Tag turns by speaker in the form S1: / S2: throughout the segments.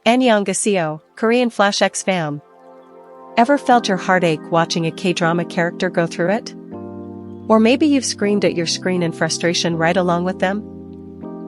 S1: 안녕하세요, KoreanFlashX fam. Ever felt your heart ache watching a K-drama character go through it? Or maybe you've screamed at your screen in frustration right along with them?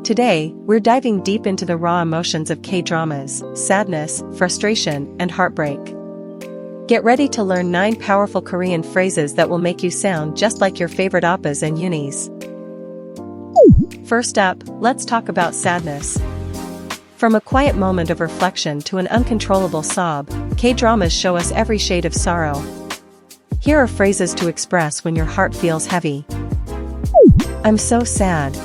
S1: Today, we're diving deep into the raw emotions of K-dramas, sadness, frustration, and heartbreak. Get ready to learn 9 powerful Korean phrases that will make you sound just like your favorite oppas and unis. First up, let's talk about sadness. From a quiet moment of reflection to an uncontrollable sob, K-dramas show us every shade of sorrow. Here are phrases to express when your heart feels heavy. I'm so sad.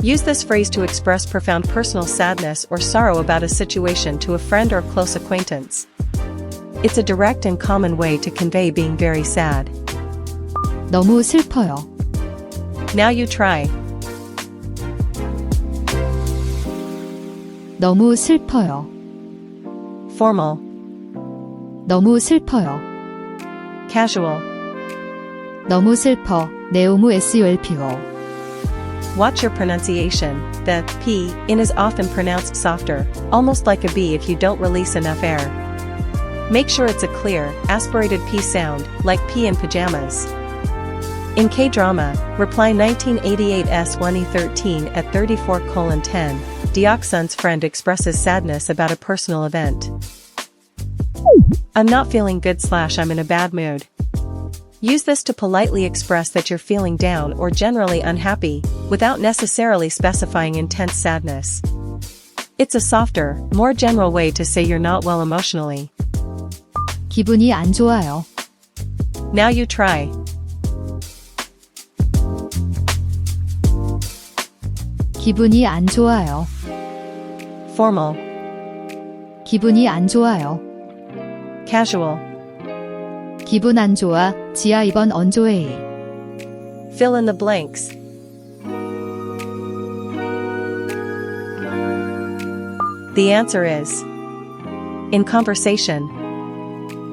S1: Use this phrase to express profound personal sadness or sorrow about a situation to a friend or close acquaintance. It's a direct and common way to convey being very sad.
S2: 너무 슬퍼요.
S1: Now you try.
S2: 너무 슬퍼요.
S1: Formal.
S2: 너무 슬퍼요.
S1: Casual.
S2: 너무 슬퍼. 네오무 SEUL-peo-yo.
S1: Watch your pronunciation. The P in is often pronounced softer, almost like a B if you don't release enough air. Make sure it's a clear, aspirated P sound, like P in pajamas. In K-drama, Reply 1988's 1E13 at 34:10, Deok-sun's friend expresses sadness about a personal event. I'm not feeling good / I'm in a bad mood. Use this to politely express that you're feeling down or generally unhappy, without necessarily specifying intense sadness. It's a softer, more general way to say you're not well emotionally.
S2: 기분이 안 좋아요.
S1: Now you try.
S2: 기분이 안 좋아요.
S1: Formal.
S2: 기분이 안 좋아요.
S1: Casual.
S2: 기분 안 좋아. 지하 이번 언조회의.
S1: Fill in the blanks. The answer is in conversation.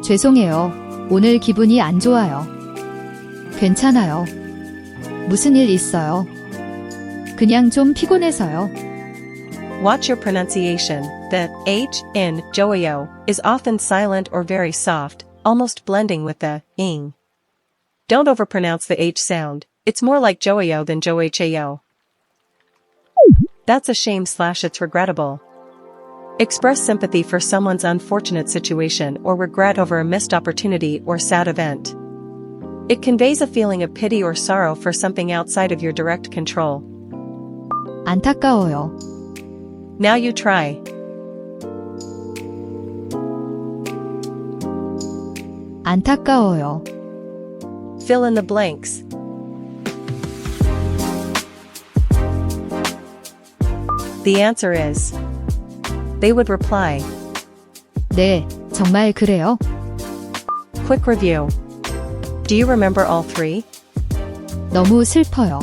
S2: 죄송해요. 오늘 기분이 안 좋아요. 괜찮아요. 무슨 일 있어요? 그냥 좀 피곤해서요.
S1: Watch your pronunciation. The H in 좋아요 is often silent or very soft, almost blending with the ing. Don't overpronounce the H sound. It's more like 좋아요 than 좋아해요. That's a shame / it's regrettable. Express sympathy for someone's unfortunate situation or regret over a missed opportunity or sad event. It conveys a feeling of pity or sorrow for something outside of your direct control.
S2: 안타까워요.
S1: Now you try.
S2: 안타까워요.
S1: Fill in the blanks. The answer is they would reply.
S2: 네, 정말 그래요?
S1: Quick review. Do you remember all 3?
S2: 너무 슬퍼요.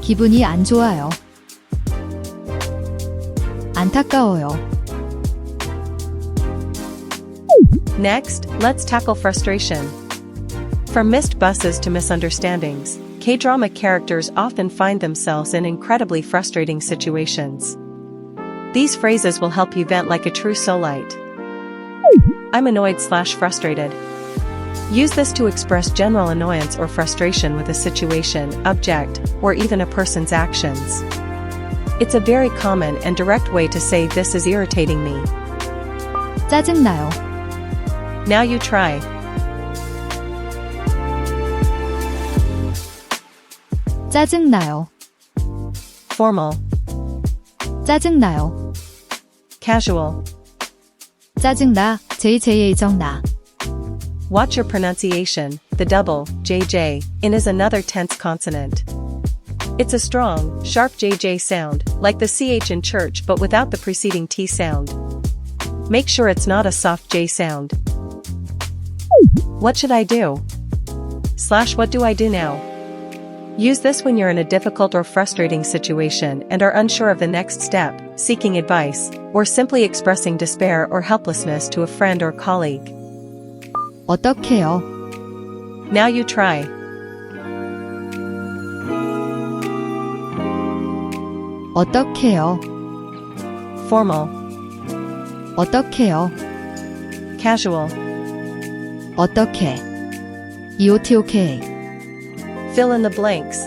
S2: 기분이 안 좋아요. 안타까워요.
S1: Next, let's tackle frustration. From missed buses to misunderstandings, K-drama characters often find themselves in incredibly frustrating situations. These phrases will help you vent like a true soulite. I'm annoyed / frustrated. Use this to express general annoyance or frustration with a situation, object, or even a person's actions. It's a very common and direct way to say this is irritating me.
S2: 짜증나요.
S1: Now you try.
S2: 짜증나요.
S1: Formal.
S2: 짜증나요.
S1: Casual.
S2: 짜증나. JJ의 정나.
S1: Watch your pronunciation. The double, JJ, in is another tense consonant. It's a strong, sharp JJ sound, like the CH in church but without the preceding T sound. Make sure it's not a soft J sound. What should I do? / what do I do now? Use this when you're in a difficult or frustrating situation and are unsure of the next step, seeking advice, or simply expressing despair or helplessness to a friend or colleague.
S2: 어떡해요?
S1: Now you try.
S2: 어떡해요?
S1: Formal.
S2: 어떡해요.
S1: Casual.
S2: 어떡해. 어떡해.
S1: Fill in the blanks.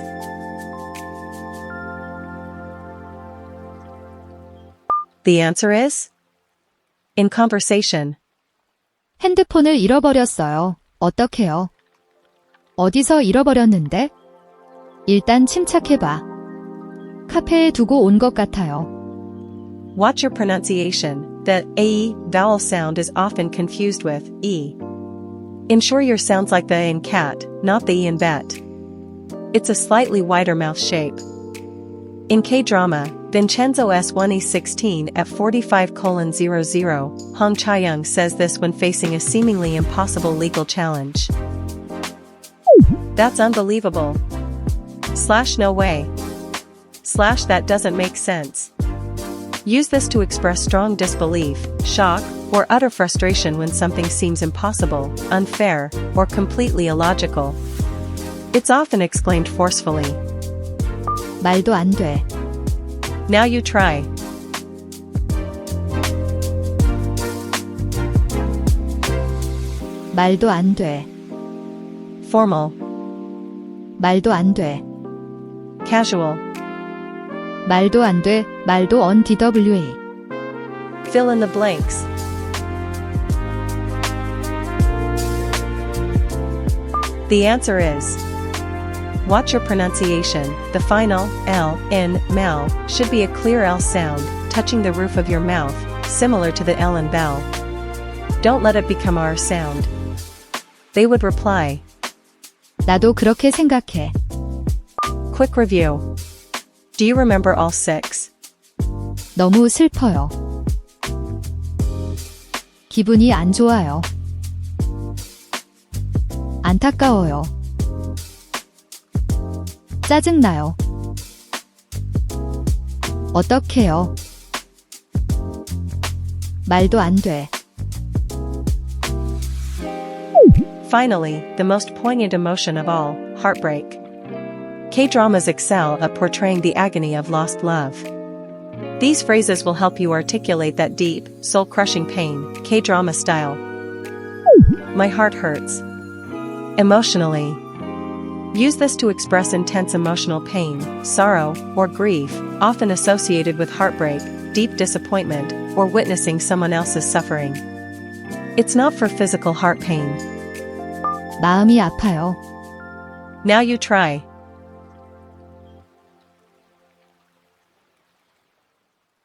S1: The answer is? In conversation.
S2: 핸드폰을 잃어버렸어요. 어떡해요. 어디서 잃어버렸는데? 일단 침착해봐. 카페에 두고 온 것 같아요.
S1: Watch your pronunciation. The A vowel sound is often confused with E. Ensure your sounds like the A in cat, not the E in bet. It's a slightly wider mouth shape. In K-drama, Vincenzo S1E16 at 45:00, Hong Chae-young says this when facing a seemingly impossible legal challenge. That's unbelievable. / no way. / that doesn't make sense. Use this to express strong disbelief, shock, or utter frustration when something seems impossible, unfair, or completely illogical. It's often exclaimed forcefully.
S2: 말도 안 돼.
S1: Now you try.
S2: 말도 안 돼.
S1: Formal.
S2: 말도 안 돼.
S1: Casual.
S2: 말도 안 돼. 말도 on TWA.
S1: Fill in the blanks. The answer is. Watch your pronunciation. The final L in mal should be a clear L sound, touching the roof of your mouth, similar to the L in bell. Don't let it become R sound. They would reply.
S2: 나도 그렇게 생각해.
S1: Quick review. Do you remember all 6?
S2: 너무 슬퍼요. 기분이 안 좋아요. 안타까워요. 짜증나요. 어떡해요. 말도 안 돼.
S1: Finally, the most poignant emotion of all, heartbreak. K-dramas excel at portraying the agony of lost love. These phrases will help you articulate that deep, soul-crushing pain, K-drama style. My heart hurts. Emotionally. Use this to express intense emotional pain, sorrow, or grief, often associated with heartbreak, deep disappointment, or witnessing someone else's suffering. It's not for physical heart pain.
S2: 마음이 아파요.
S1: Now you try.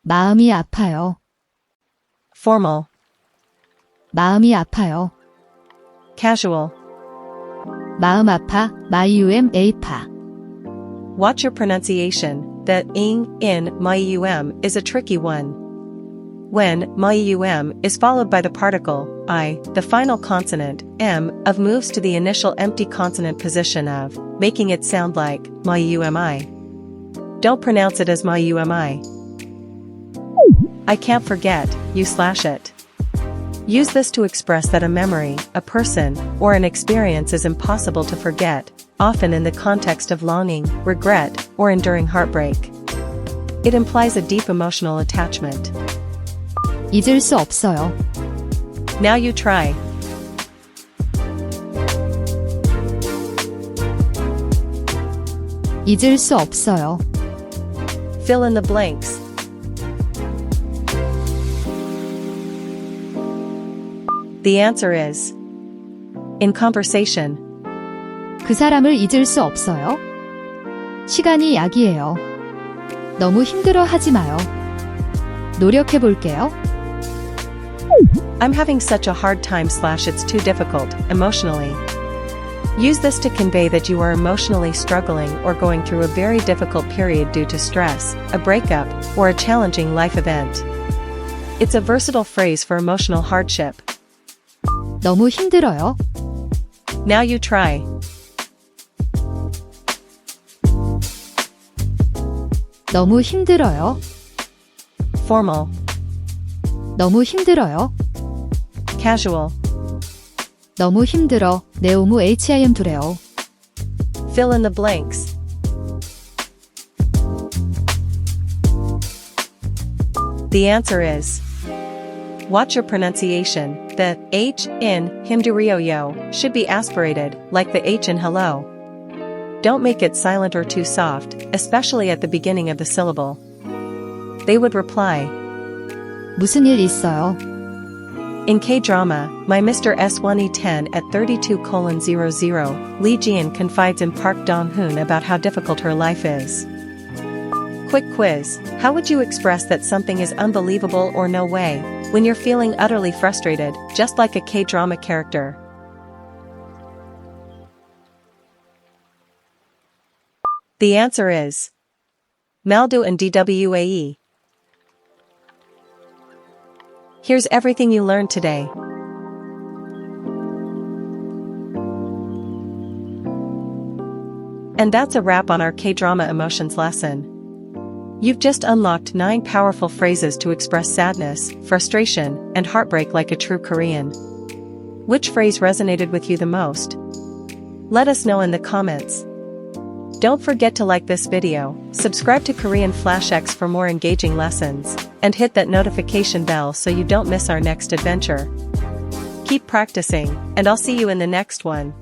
S2: 마음이 아파요.
S1: Formal.
S2: 마음이 아파요.
S1: Casual.
S2: 마음 아파, 마이움 에이파.
S1: Watch your pronunciation. The ing in myum is a tricky one. When myum is followed by the particle I, the final consonant m of moves to the initial empty consonant position of, making it sound like myumi. Don't pronounce it as myumi. I can't forget, you / it. Use this to express that a memory, a person, or an experience is impossible to forget, often in the context of longing, regret, or enduring heartbreak. It implies a deep emotional attachment.
S2: 잊을 수 없어요.
S1: Now you try.
S2: 잊을 수 없어요.
S1: Fill in the blanks. The answer is. In conversation.
S2: 그 사람을 잊을 수 없어요. 시간이 약이에요. 너무 힘들어 하지 마요. 노력해 볼게요.
S1: I'm having such a hard time / it's too difficult, emotionally. Use this to convey that you are emotionally struggling or going through a very difficult period due to stress, a breakup, or a challenging life event. It's a versatile phrase for emotional hardship.
S2: 너무 힘들어요.
S1: Now you try.
S2: 너무 힘들어요.
S1: Formal.
S2: 너무 힘들어요.
S1: Casual.
S2: 너무 힘들어. 네오무 HIM 두래요.
S1: Fill in the blanks. The answer is. Watch your pronunciation. The H in 힘들어요 should be aspirated, like the H in hello. Don't make it silent or too soft, especially at the beginning of the syllable. They would reply.
S2: 무슨 일 있어요?
S1: In K-drama, My Mr. S1E10 at 32:00, Lee Jian confides in Park Dong-hoon about how difficult her life is. Quick quiz, how would you express that something is unbelievable or no way, when you're feeling utterly frustrated, just like a K-drama character? The answer is. 말도 and DWAE. Here's everything you learned today. And that's a wrap on our K-drama emotions lesson. You've just unlocked 9 powerful phrases to express sadness, frustration, and heartbreak like a true Korean. Which phrase resonated with you the most? Let us know in the comments. Don't forget to like this video, subscribe to KoreanFlashX for more engaging lessons, and hit that notification bell so you don't miss our next adventure. Keep practicing, and I'll see you in the next one.